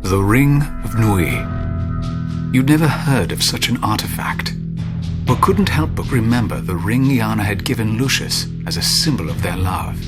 The Ring of Nui. You'd never heard of such an artifact, but couldn't help but remember the ring Iana had given Lucius as a symbol of their love.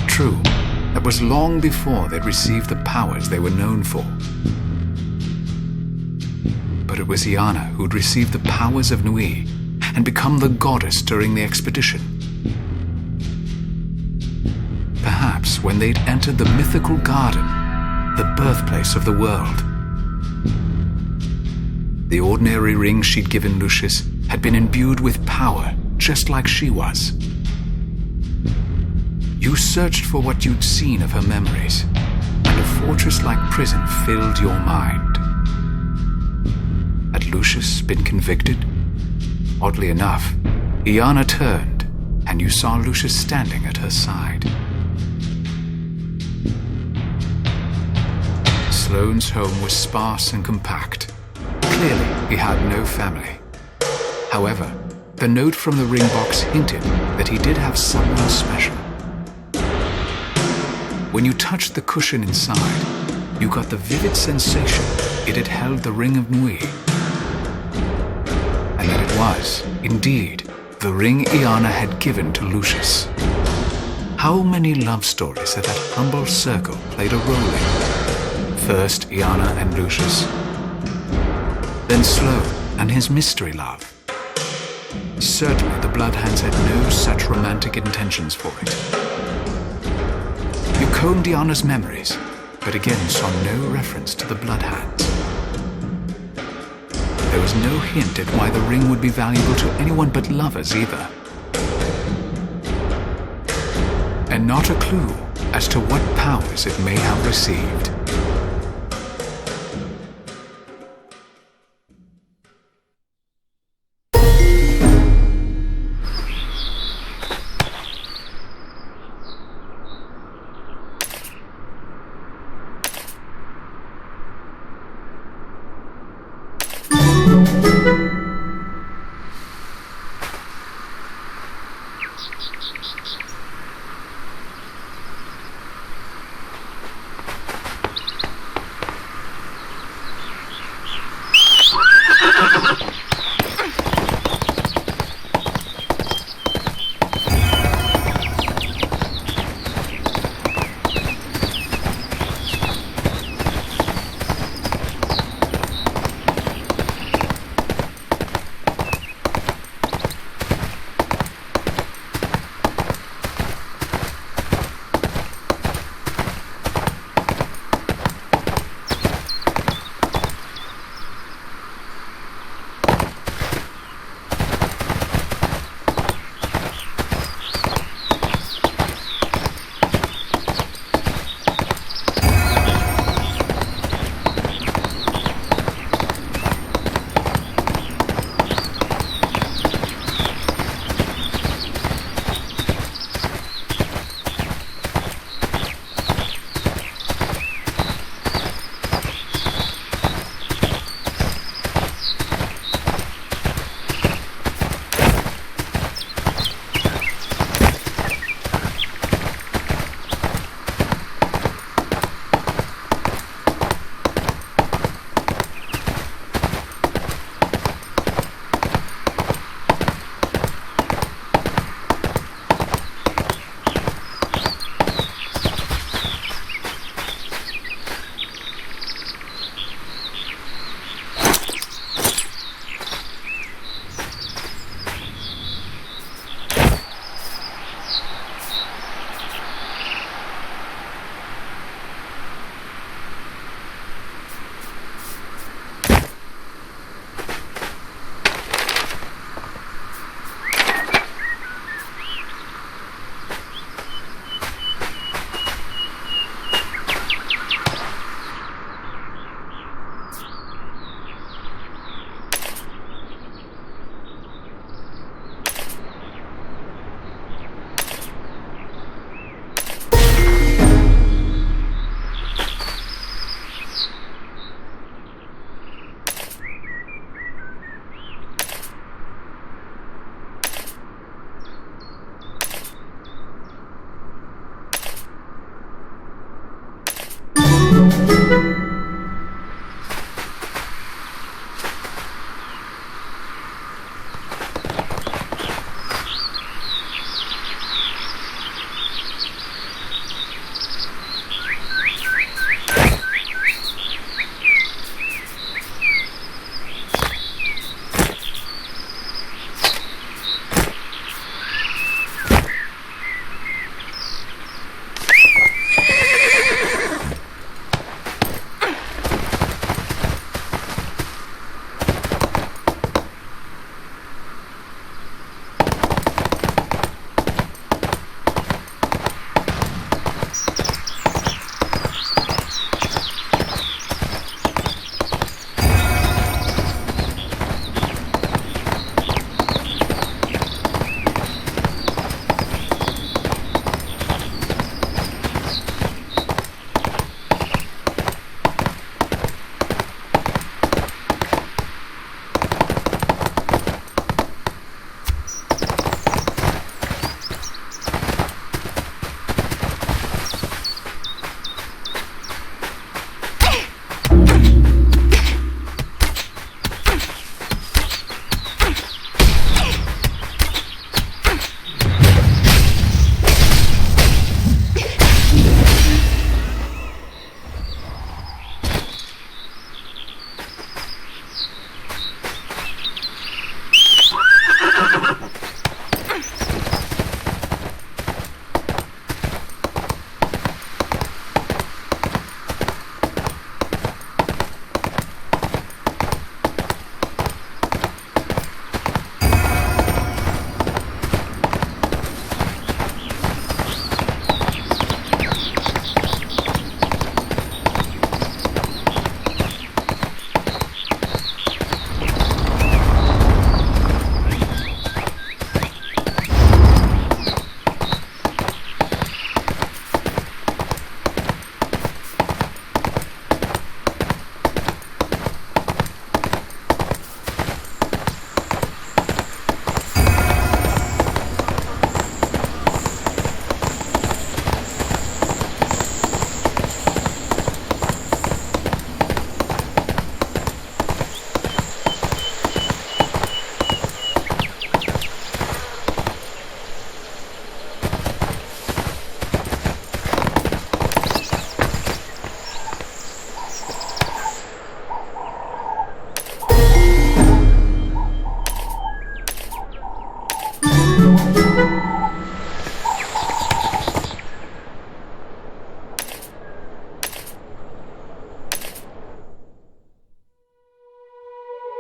True, that was long before they'd received the powers they were known for. But it was Iana who'd received the powers of Nui and become the goddess during the expedition. Perhaps when they'd entered the mythical garden, the birthplace of the world. The ordinary ring she'd given Lucius had been imbued with power, just like she was. You searched for what you'd seen of her memories, and a fortress-like prison filled your mind. Had Lucius been convicted? Oddly enough, Iana turned, and you saw Lucius standing at her side. Sloane's home was sparse and compact. Clearly, he had no family. However, the note from the ring box hinted that he did have someone special. When you touched the cushion inside, you got the vivid sensation it had held the Ring of Nui. And that it was, indeed, the ring Iana had given to Lucius. How many love stories had that humble circle played a role in? First Iana and Lucius, then Sloane and his mystery love. Certainly the Bloodhounds had no such romantic intentions for it. You combed Iana's memories, but again saw no reference to the Bloodhounds. There was no hint at why the ring would be valuable to anyone but lovers either. And not a clue as to what powers it may have received.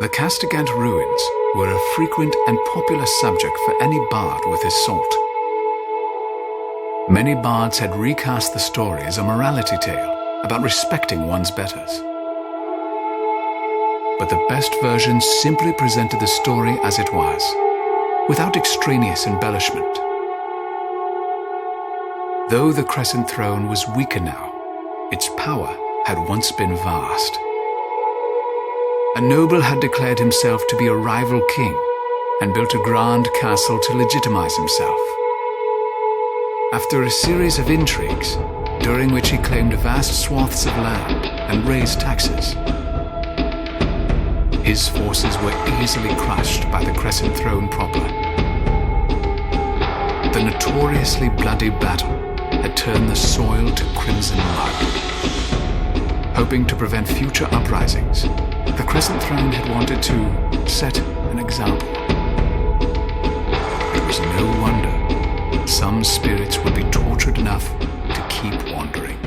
The Castigant ruins were a frequent and popular subject for any bard with his salt. Many bards had recast the story as a morality tale about respecting one's betters. But the best version simply presented the story as it was, without extraneous embellishment. Though the Crescent Throne was weaker now, its power had once been vast. A noble had declared himself to be a rival king and built a grand castle to legitimize himself. After a series of intrigues, during which he claimed vast swaths of land and raised taxes, his forces were easily crushed by the Crescent Throne proper. The notoriously bloody battle had turned the soil to crimson mud. Hoping to prevent future uprisings, the Crescent Throne had wanted to set an example. It was no wonder some spirits would be tortured enough to keep wandering.